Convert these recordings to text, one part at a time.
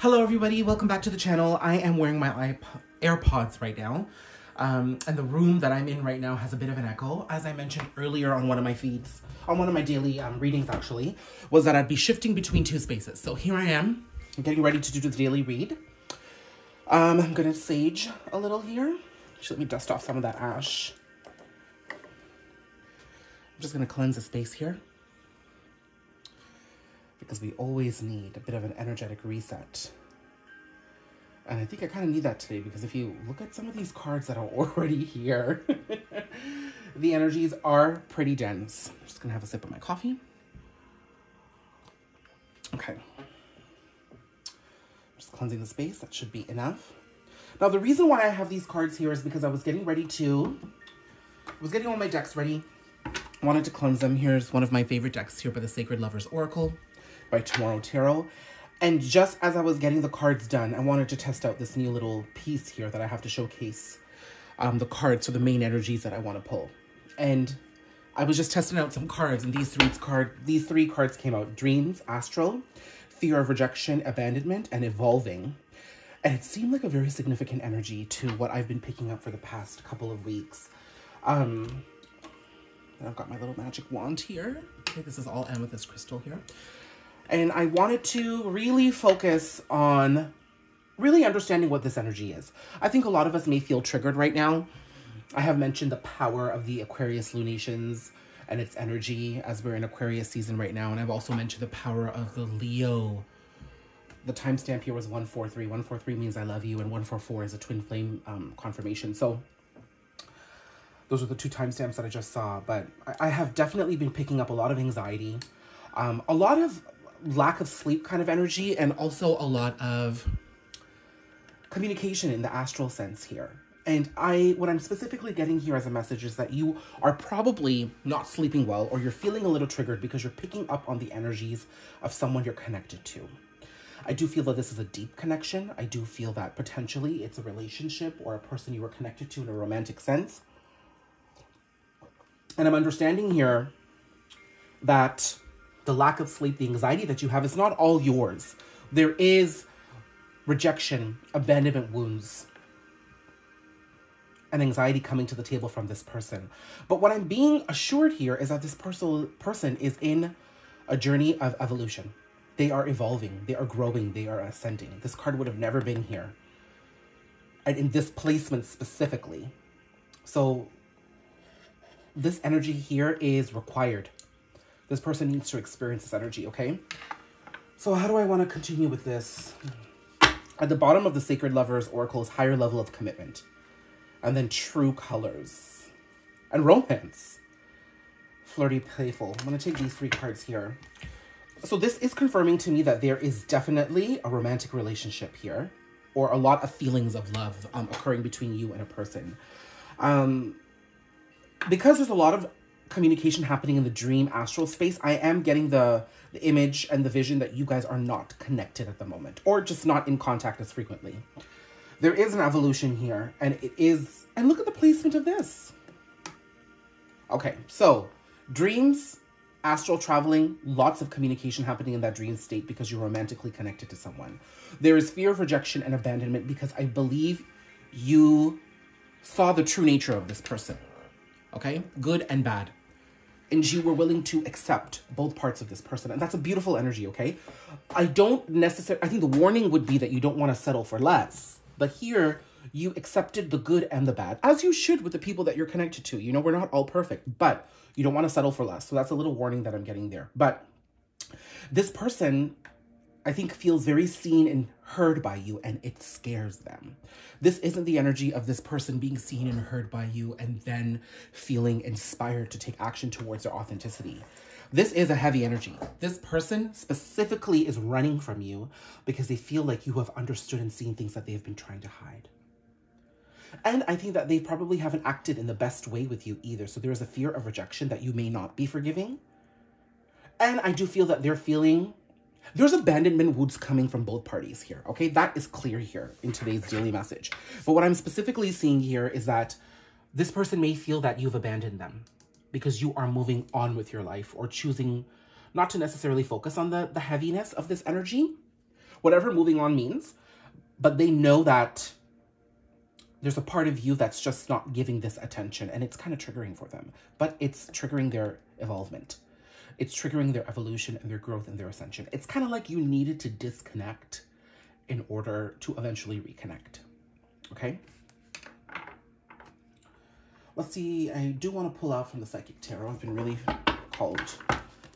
Hello everybody, welcome back to the channel. I am wearing my AirPods right now. And the room that I'm in right now has a bit of an echo. As I mentioned earlier on one of my feeds, on one of my daily readings actually, was that I'd be shifting between two spaces. So here I am, I'm getting ready to do the daily read. I'm gonna sage a little here. Just let me dust off some of that ash. I'm just gonna cleanse the space here, because we always need a bit of an energetic reset. And I think I kind of need that today, because if you look at some of these cards that are already here, the energies are pretty dense. I'm just gonna have a sip of my coffee. Okay. Just cleansing the space, that should be enough. Now the reason why I have these cards here is because I was getting all my decks ready. I wanted to cleanse them. Here's one of my favorite decks here by the Sacred Lovers Oracle by Queen Dee Tarot. And just as I was getting the cards done, I wanted to test out this new little piece here that I have to showcase the cards for the main energies that I want to pull. And I was just testing out some cards, and these three cards came out: Dreams, Astral, Fear of Rejection, Abandonment, and Evolving. And it seemed like a very significant energy to what I've been picking up for the past couple of weeks. I've got my little magic wand here. Okay, this is all amethyst crystal here. And I wanted to really focus on really understanding what this energy is. I think a lot of us may feel triggered right now. I have mentioned the power of the Aquarius lunations and its energy as we're in Aquarius season right now. And I've also mentioned the power of the Leo. The timestamp here was 143. 143 means I love you, and 144 is a twin flame confirmation. So those are the two timestamps that I just saw. But I have definitely been picking up a lot of anxiety, a lot of lack of sleep kind of energy, and also a lot of communication in the astral sense here. And what I'm specifically getting here as a message is that you are probably not sleeping well, or you're feeling a little triggered because you're picking up on the energies of someone you're connected to. I do feel that this is a deep connection. I do feel that potentially it's a relationship or a person you were connected to in a romantic sense. And I'm understanding here that the lack of sleep, the anxiety that you have, is not all yours. There is rejection, abandonment wounds, and anxiety coming to the table from this person. But what I'm being assured here is that this person is in a journey of evolution. They are evolving, they are growing, they are ascending. This card would have never been here, and in this placement specifically. So this energy here is required. This person needs to experience this energy, okay? So how do I want to continue with this? At the bottom of the Sacred Lovers Oracle is higher level of commitment. And then true colors. And romance. Flirty, playful. I'm going to take these three cards here. So this is confirming to me that there is definitely a romantic relationship here, or a lot of feelings of love occurring between you and a person. Because there's a lot of communication happening in the dream astral space, I am getting the image and the vision that you guys are not connected at the moment, or just not in contact as frequently. There is an evolution here, and it is, and look at the placement of this. Okay, so dreams, astral traveling, lots of communication happening in that dream state because you're romantically connected to someone. There is fear of rejection and abandonment because I believe you saw the true nature of this person. Okay, good and bad. And you were willing to accept both parts of this person. And that's a beautiful energy, okay? I think the warning would be that you don't want to settle for less. But here, you accepted the good and the bad, as you should with the people that you're connected to. You know, we're not all perfect, but you don't want to settle for less. So that's a little warning that I'm getting there. But this person, I think, feels very seen and heard by you, and it scares them. This isn't the energy of this person being seen and heard by you and then feeling inspired to take action towards their authenticity. This is a heavy energy. This person specifically is running from you because they feel like you have understood and seen things that they've been trying to hide. And I think that they probably haven't acted in the best way with you either. So there is a fear of rejection that you may not be forgiving. And I do feel that there's abandonment wounds coming from both parties here, okay? That is clear here in today's daily message. But what I'm specifically seeing here is that this person may feel that you've abandoned them because you are moving on with your life, or choosing not to necessarily focus on the heaviness of this energy, whatever moving on means, but they know that there's a part of you that's just not giving this attention, and it's kind of triggering for them, but it's triggering their evolvement. It's triggering their evolution and their growth and their ascension. It's kind of like you needed to disconnect in order to eventually reconnect. Okay? Let's see. I do want to pull out from the Psychic Tarot. I've been really called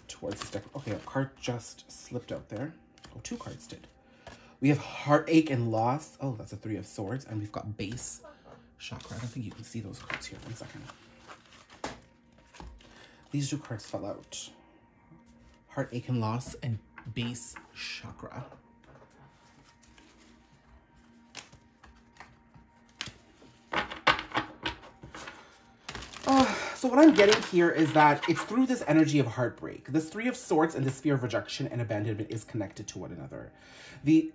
towards this deck. Okay, a card just slipped out there. Oh, 2 cards did. We have heartache and loss. Oh, that's a 3 of Swords. And we've got base chakra. I don't think you can see those cards here. 1 second. These 2 cards fell out. Heartache and loss and base chakra. So what I'm getting here is that it's through this energy of heartbreak. This 3 of Swords and this fear of rejection and abandonment is connected to one another. The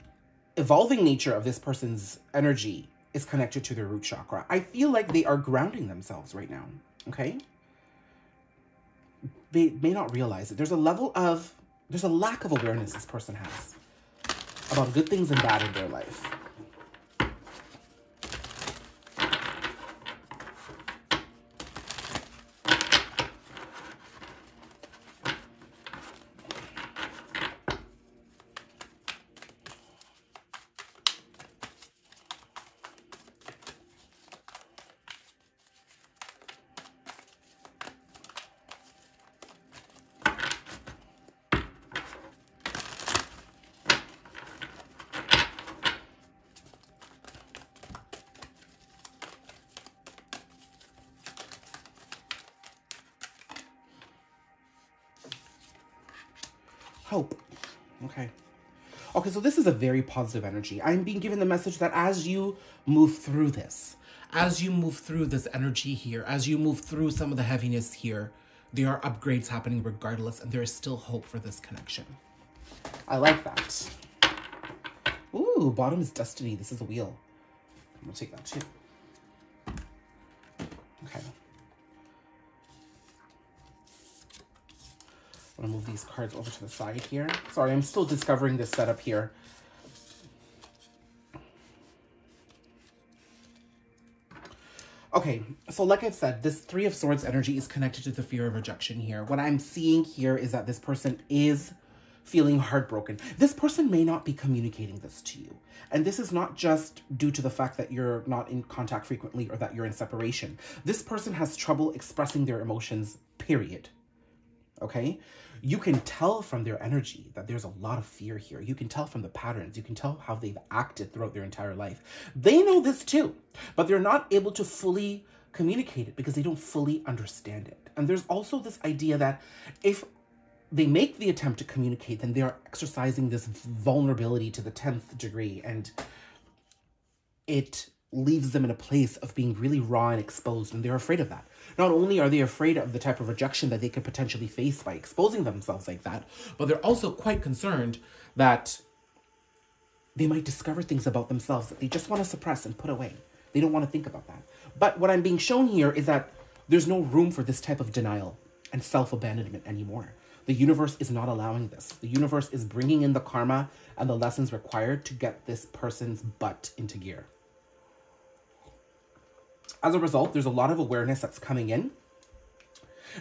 evolving nature of this person's energy is connected to their root chakra. I feel like they are grounding themselves right now, okay? They may not realize it. There's a lack of awareness this person has about good things and bad in their life. Hope. Okay. Okay, so this is a very positive energy. I'm being given the message that as you move through this, as you move through this energy here, as you move through some of the heaviness here, there are upgrades happening regardless, and there is still hope for this connection. I like that. Ooh, bottom is destiny. This is a wheel. I'm gonna take that too. Okay. I'm gonna move these cards over to the side here. Sorry, I'm still discovering this setup here. Okay, so like I've said, this 3 of Swords energy is connected to the fear of rejection here. What I'm seeing here is that this person is feeling heartbroken. This person may not be communicating this to you. And this is not just due to the fact that you're not in contact frequently or that you're in separation. This person has trouble expressing their emotions, period. Okay? You can tell from their energy that there's a lot of fear here. You can tell from the patterns. You can tell how they've acted throughout their entire life. They know this too, but they're not able to fully communicate it because they don't fully understand it. And there's also this idea that if they make the attempt to communicate, then they're exercising this vulnerability to the 10th degree, and it leaves them in a place of being really raw and exposed, and they're afraid of that. Not only are they afraid of the type of rejection that they could potentially face by exposing themselves like that, but they're also quite concerned that they might discover things about themselves that they just want to suppress and put away. They don't want to think about that. But what I'm being shown here is that there's no room for this type of denial and self-abandonment anymore. The universe is not allowing this. The universe is bringing in the karma and the lessons required to get this person's butt into gear. As a result, there's a lot of awareness that's coming in.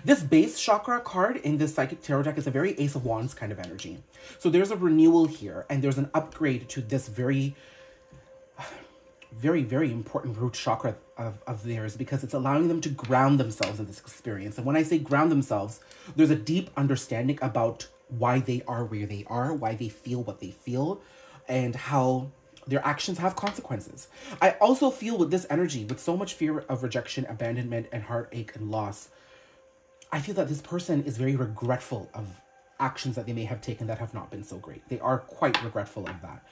This base chakra card in this Psychic Tarot deck is a very Ace of Wands kind of energy. So there's a renewal here, and there's an upgrade to this very, very important root chakra of theirs, because it's allowing them to ground themselves in this experience. And when I say ground themselves, there's a deep understanding about why they are where they are, why they feel what they feel, and how their actions have consequences. I also feel with this energy, with so much fear of rejection, abandonment, and heartache and loss, I feel that this person is very regretful of actions that they may have taken that have not been so great. They are quite regretful of that.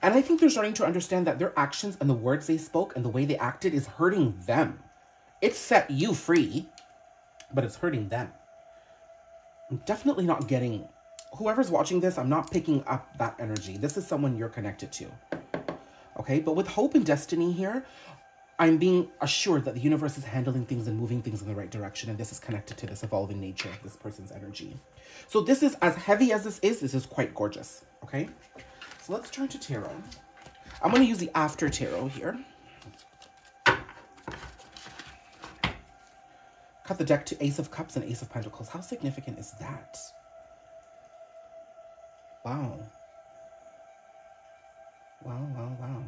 And I think they're starting to understand that their actions and the words they spoke and the way they acted is hurting them. It set you free, but it's hurting them. I'm definitely not getting... Whoever's watching this, I'm not picking up that energy. This is someone you're connected to. Okay, but with hope and destiny here, I'm being assured that the universe is handling things and moving things in the right direction, and this is connected to this evolving nature of this person's energy. So this is, as heavy as this is quite gorgeous, okay? so let's turn to tarot. I'm going to use the after tarot here. Cut the deck to Ace of Cups and Ace of Pentacles. How significant is that? Wow. Wow, wow, wow.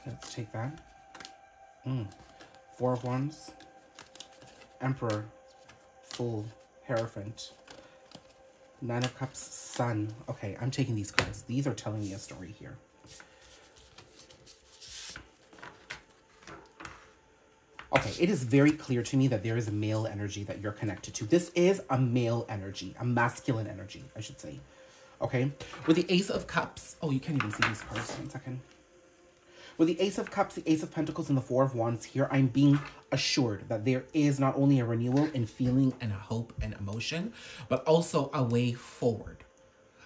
Let's take that. Four of Wands. Emperor. Fool. Hierophant. Nine of Cups. Sun. Okay, I'm taking these cards. These are telling me a story here. Okay, it is very clear to me that there is a male energy that you're connected to. This is a male energy, a masculine energy, I should say. Okay, with the Ace of Cups, oh, you can't even see these cards. 1 second. With the Ace of Cups, the Ace of Pentacles, and the Four of Wands here, I'm being assured that there is not only a renewal in feeling and hope and emotion, but also a way forward.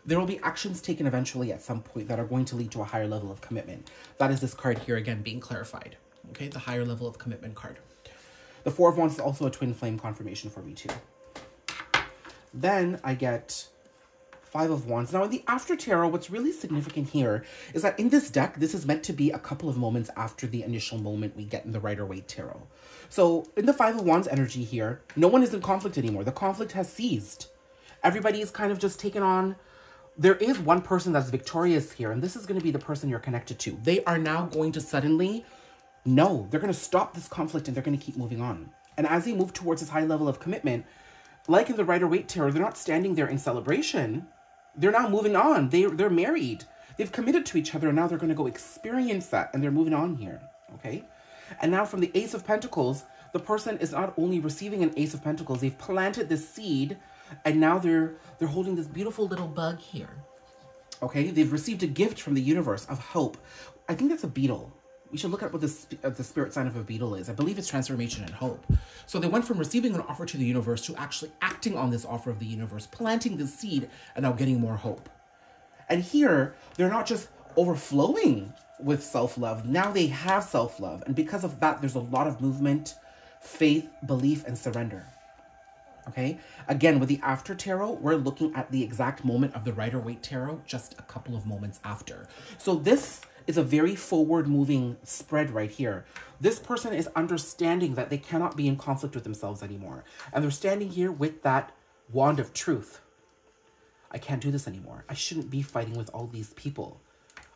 There will be actions taken eventually at some point that are going to lead to a higher level of commitment. That is this card here again being clarified. Okay, the higher level of commitment card. The Four of Wands is also a twin flame confirmation for me too. Then I get Five of Wands. Now in the after tarot, what's really significant here is that in this deck, this is meant to be a couple of moments after the initial moment we get in the Rider-Waite tarot. So in the Five of Wands energy here, no one is in conflict anymore. The conflict has ceased. Everybody is kind of just taken on. There is one person that's victorious here, and this is going to be the person you're connected to. They are now going to suddenly... No, they're going to stop this conflict and they're going to keep moving on. And as they move towards this high level of commitment, like in the Rider-Waite tarot, they're not standing there in celebration. They're now moving on. They're married. They've committed to each other and now they're going to go experience that and they're moving on here. Okay. And now from the Ace of Pentacles, the person is not only receiving an Ace of Pentacles, they've planted this seed and now they're holding this beautiful little bug here. Okay. They've received a gift from the universe of hope. I think that's a beetle. We should look at what the spirit sign of a beetle is. I believe it's transformation and hope. So they went from receiving an offer to the universe to actually acting on this offer of the universe, planting the seed, and now getting more hope. And here, they're not just overflowing with self-love. Now they have self-love. And because of that, there's a lot of movement, faith, belief, and surrender. Okay? Again, with the after tarot, we're looking at the exact moment of the Rider-Waite tarot, just a couple of moments after. So this is a very forward-moving spread right here. This person is understanding that they cannot be in conflict with themselves anymore. And they're standing here with that wand of truth. I can't do this anymore. I shouldn't be fighting with all these people.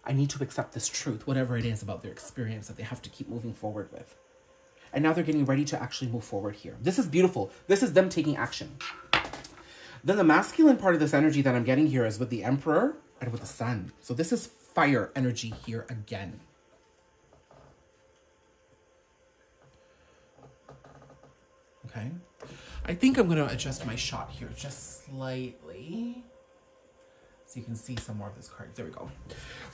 I need to accept this truth, whatever it is about their experience that they have to keep moving forward with. And now they're getting ready to actually move forward here. This is beautiful. This is them taking action. Then the masculine part of this energy that I'm getting here is with the Emperor and with the Sun. So this is fire energy here again. Okay. I think I'm going to adjust my shot here just slightly so you can see some more of this card. There we go.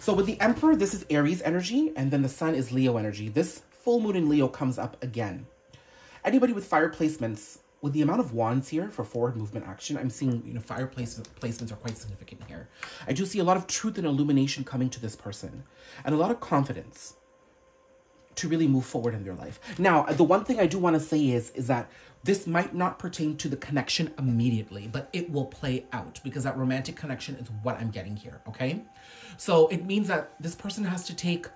So with the Emperor, this is Aries energy, and then the Sun is Leo energy. This full moon in Leo comes up again. Anybody with fire placements, with the amount of wands here for forward movement action, I'm seeing, you know, fire placements are quite significant here. I do see a lot of truth and illumination coming to this person and a lot of confidence to really move forward in their life. Now, the one thing I do want to say is that this might not pertain to the connection immediately, but it will play out because that romantic connection is what I'm getting here, okay? So it means that this person has to take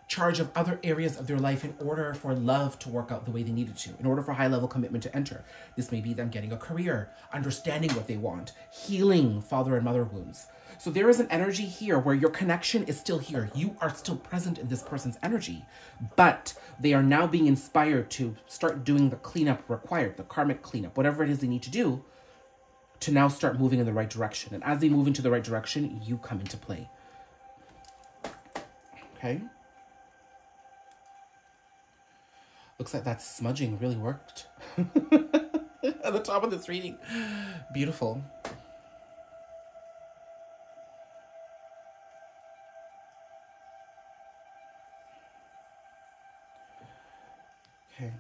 charge of other areas of their life in order for love to work out the way they need it to, in order for high-level commitment to enter. This may be them getting a career, understanding what they want, healing father and mother wounds. So there is an energy here where your connection is still here. You are still present in this person's energy, but they are now being inspired to start doing the cleanup required, the karmic cleanup, whatever it is they need to do to now start moving in the right direction. And as they move into the right direction, you come into play. Okay? Looks like that smudging really worked at the top of this reading. Beautiful. Okay.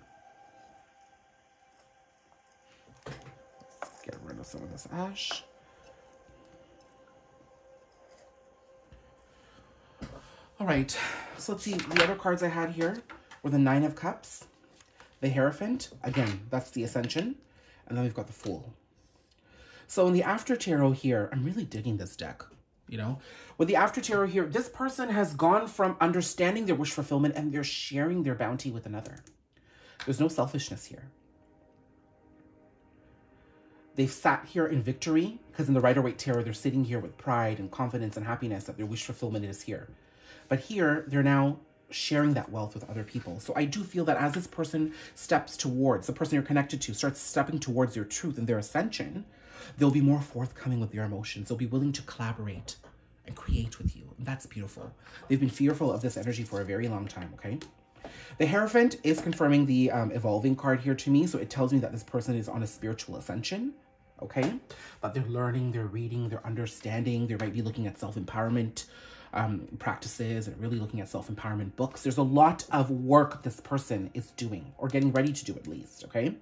Let's get rid of some of this ash. All right, so let's see. The other cards I had here were the Nine of Cups, the Hierophant. Again, that's the Ascension. And then we've got the Fool. So in the After Tarot here, I'm really digging this deck. you know? With the after tarot here, this person has gone from understanding their wish fulfillment and they're sharing their bounty with another. There's no selfishness here. They've sat here in victory because in the Rider-Waite Tarot, they're sitting here with pride and confidence and happiness that their wish fulfillment is here. But here, they're now sharing that wealth with other people. So I do feel that as this person steps towards, the person you're connected to starts stepping towards their truth and their ascension, they'll be more forthcoming with their emotions. They'll be willing to collaborate and create with you. And that's beautiful. They've been fearful of this energy for a very long time, okay? The Hierophant is confirming the evolving card here to me. So it tells me that this person is on a spiritual ascension, okay? But they're learning, they're reading, they're understanding. They might be looking at self-empowerment practices and really looking at self-empowerment books. There's a lot of work this person is doing or getting ready to do at least, okay?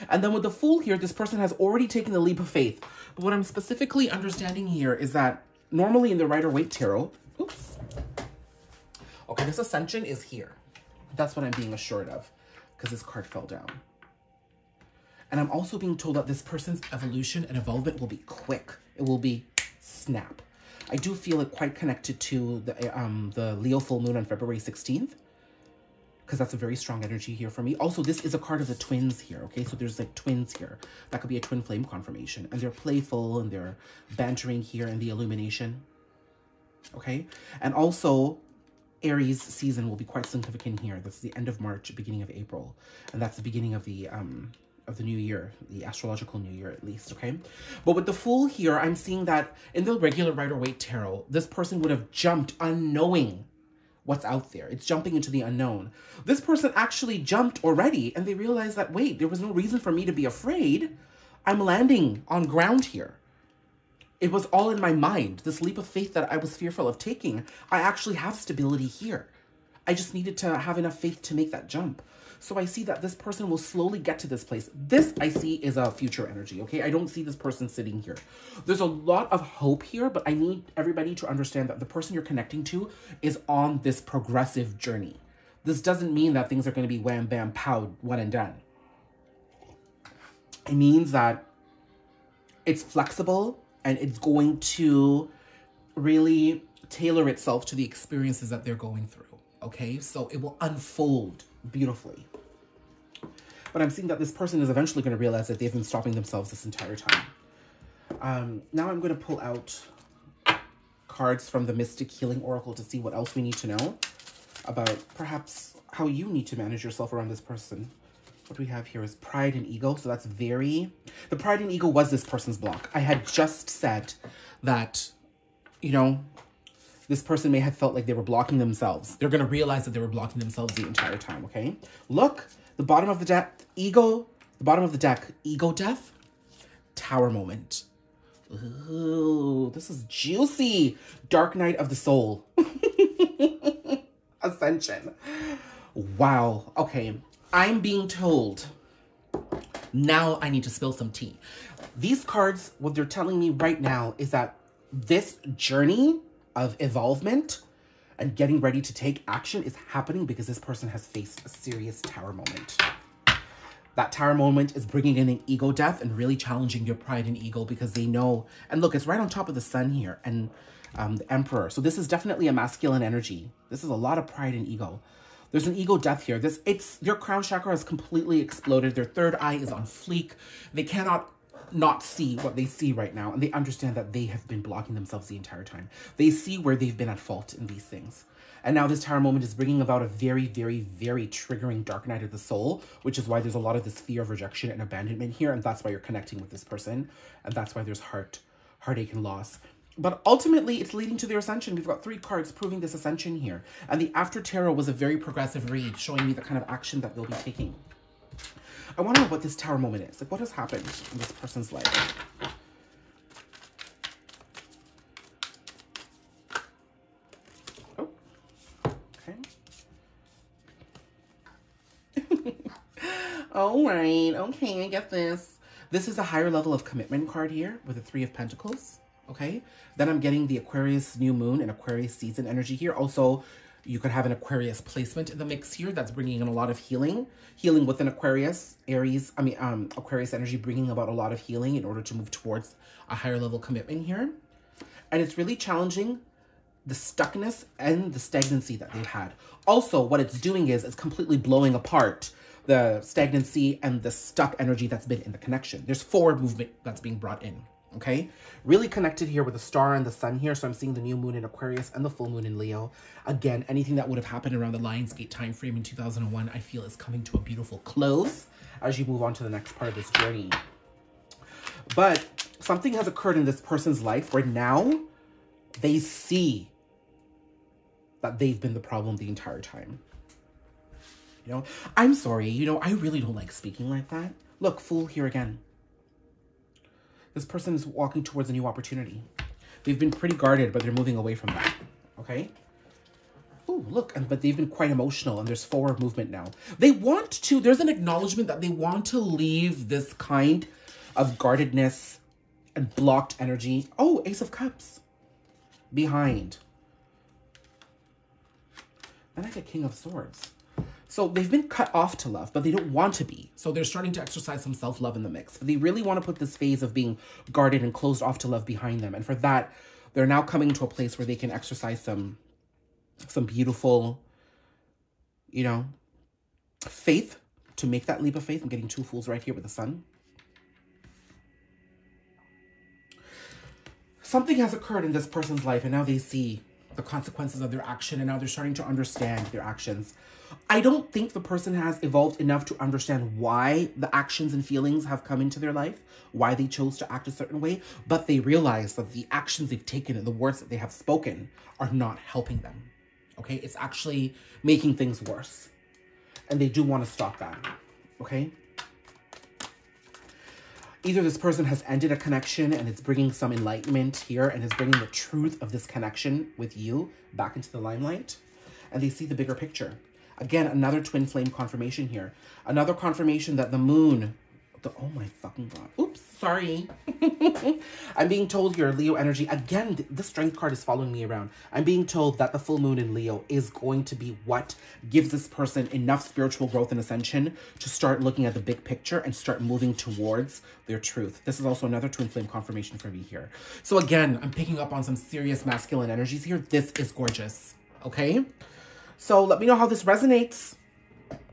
And then with the Fool here, this person has already taken the leap of faith. But what I'm specifically understanding here is that normally in the Rider-Waite Tarot, oops, okay, this Ascension is here. That's what I'm being assured of because this card fell down. And I'm also being told that this person's evolution and evolvement will be quick. It will be snap. I do feel it quite connected to the Leo full moon on February 16th, because that's a very strong energy here for me. Also, this is a card of the twins here, okay? So there's like twins here. That could be a twin flame confirmation. And they're playful and they're bantering here in the illumination, okay? And also, Aries season will be quite significant here. That's the end of March, beginning of April. And that's the beginning of the new year, the astrological new year at least, okay? But with the Fool here, I'm seeing that in the regular Rider-Waite Tarot, this person would have jumped unknowing what's out there. It's jumping into the unknown. This person actually jumped already and they realized that, wait, there was no reason for me to be afraid. I'm landing on ground here. It was all in my mind. This leap of faith that I was fearful of taking, I actually have stability here. I just needed to have enough faith to make that jump. So I see that this person will slowly get to this place. This I see is a future energy, okay? I don't see this person sitting here. There's a lot of hope here, but I need everybody to understand that the person you're connecting to is on this progressive journey. This doesn't mean that things are going to be wham, bam, pow, one and done. It means that it's flexible and it's going to really tailor itself to the experiences that they're going through, okay? So it will unfold beautifully. But I'm seeing that this person is eventually going to realize that they've been stopping themselves this entire time. Now I'm going to pull out cards from the Mystic Healing Oracle to see what else we need to know about perhaps how you need to manage yourself around this person. What we have here is pride and ego. So that's the pride and ego was this person's block. I had just said that, you know, this person may have felt like they were blocking themselves. They're going to realize that they were blocking themselves the entire time, okay? Look, the bottom of the deck, ego. The bottom of the deck, ego death, tower moment. Ooh, this is juicy. Dark night of the soul. Ascension. Wow. Okay. I'm being told. Now I need to spill some tea. These cards, what they're telling me right now is that this journey of evolvement and getting ready to take action is happening because this person has faced a serious tower moment. That tower moment is bringing in an ego death and really challenging your pride and ego because they know, and look, it's right on top of the sun here and the Emperor. So this is definitely a masculine energy. This is a lot of pride and ego. There's an ego death here. Their crown chakra has completely exploded. Their third eye is on fleek. They cannot not see what they see right now. And they understand that they have been blocking themselves the entire time. They see where they've been at fault in these things. And now this tower moment is bringing about a very, very, very triggering dark night of the soul, which is why there's a lot of this fear of rejection and abandonment here. And that's why you're connecting with this person. And that's why there's heartache and loss. But ultimately, it's leading to their ascension. We've got 3 cards proving this ascension here. And the After Tarot was a very progressive read, showing me the kind of action that they'll be taking. I want to know what this tower moment is. Like, what has happened in this person's life? Oh, okay. All right. Okay, I get this. This is a higher level of commitment card here with the 3 of Pentacles. Okay. Then I'm getting the Aquarius new moon and Aquarius season energy here. Also, you could have an Aquarius placement in the mix here. That's bringing in a lot of healing. Healing within Aquarius, Aquarius energy bringing about a lot of healing in order to move towards a higher level commitment here. And it's really challenging the stuckness and the stagnancy that they've had. Also, what it's doing is it's completely blowing apart the stagnancy and the stuck energy that's been in the connection. There's forward movement that's being brought in, okay? Really connected here with the star and the sun here. So I'm seeing the new moon in Aquarius and the full moon in Leo. Again, anything that would have happened around the Lionsgate time frame in 2001, I feel is coming to a beautiful close as you move on to the next part of this journey. But something has occurred in this person's life where now they see that they've been the problem the entire time. You know, I'm sorry, you know, I really don't like speaking like that. Look, Fool here again. This person is walking towards a new opportunity. They've been pretty guarded, but they're moving away from that, okay? Oh, look, but they've been quite emotional, and there's forward movement now. They want to, there's an acknowledgement that they want to leave this kind of guardedness and blocked energy. Oh, Ace of Cups behind. Then I get King of Swords. So they've been cut off to love, but they don't want to be. So they're starting to exercise some self-love in the mix. But they really want to put this phase of being guarded and closed off to love behind them. And for that, they're now coming to a place where they can exercise some beautiful, you know, faith to make that leap of faith. I'm getting 2 Fools right here with the sun. Something has occurred in this person's life, and now they see the consequences of their action, and now they're starting to understand their actions. I don't think the person has evolved enough to understand why the actions and feelings have come into their life, why they chose to act a certain way, but they realize that the actions they've taken and the words that they have spoken are not helping them, okay? It's actually making things worse, and they do want to stop that, okay? Either this person has ended a connection and it's bringing some enlightenment here and is bringing the truth of this connection with you back into the limelight, and they see the bigger picture. Again, another twin flame confirmation here. Another confirmation that the moon, oh my fucking God. Oops, sorry. I'm being told here, Leo energy, again, the strength card is following me around. I'm being told that the full moon in Leo is going to be what gives this person enough spiritual growth and ascension to start looking at the big picture and start moving towards their truth. This is also another twin flame confirmation for me here. So again, I'm picking up on some serious masculine energies here. This is gorgeous, okay? So let me know how this resonates.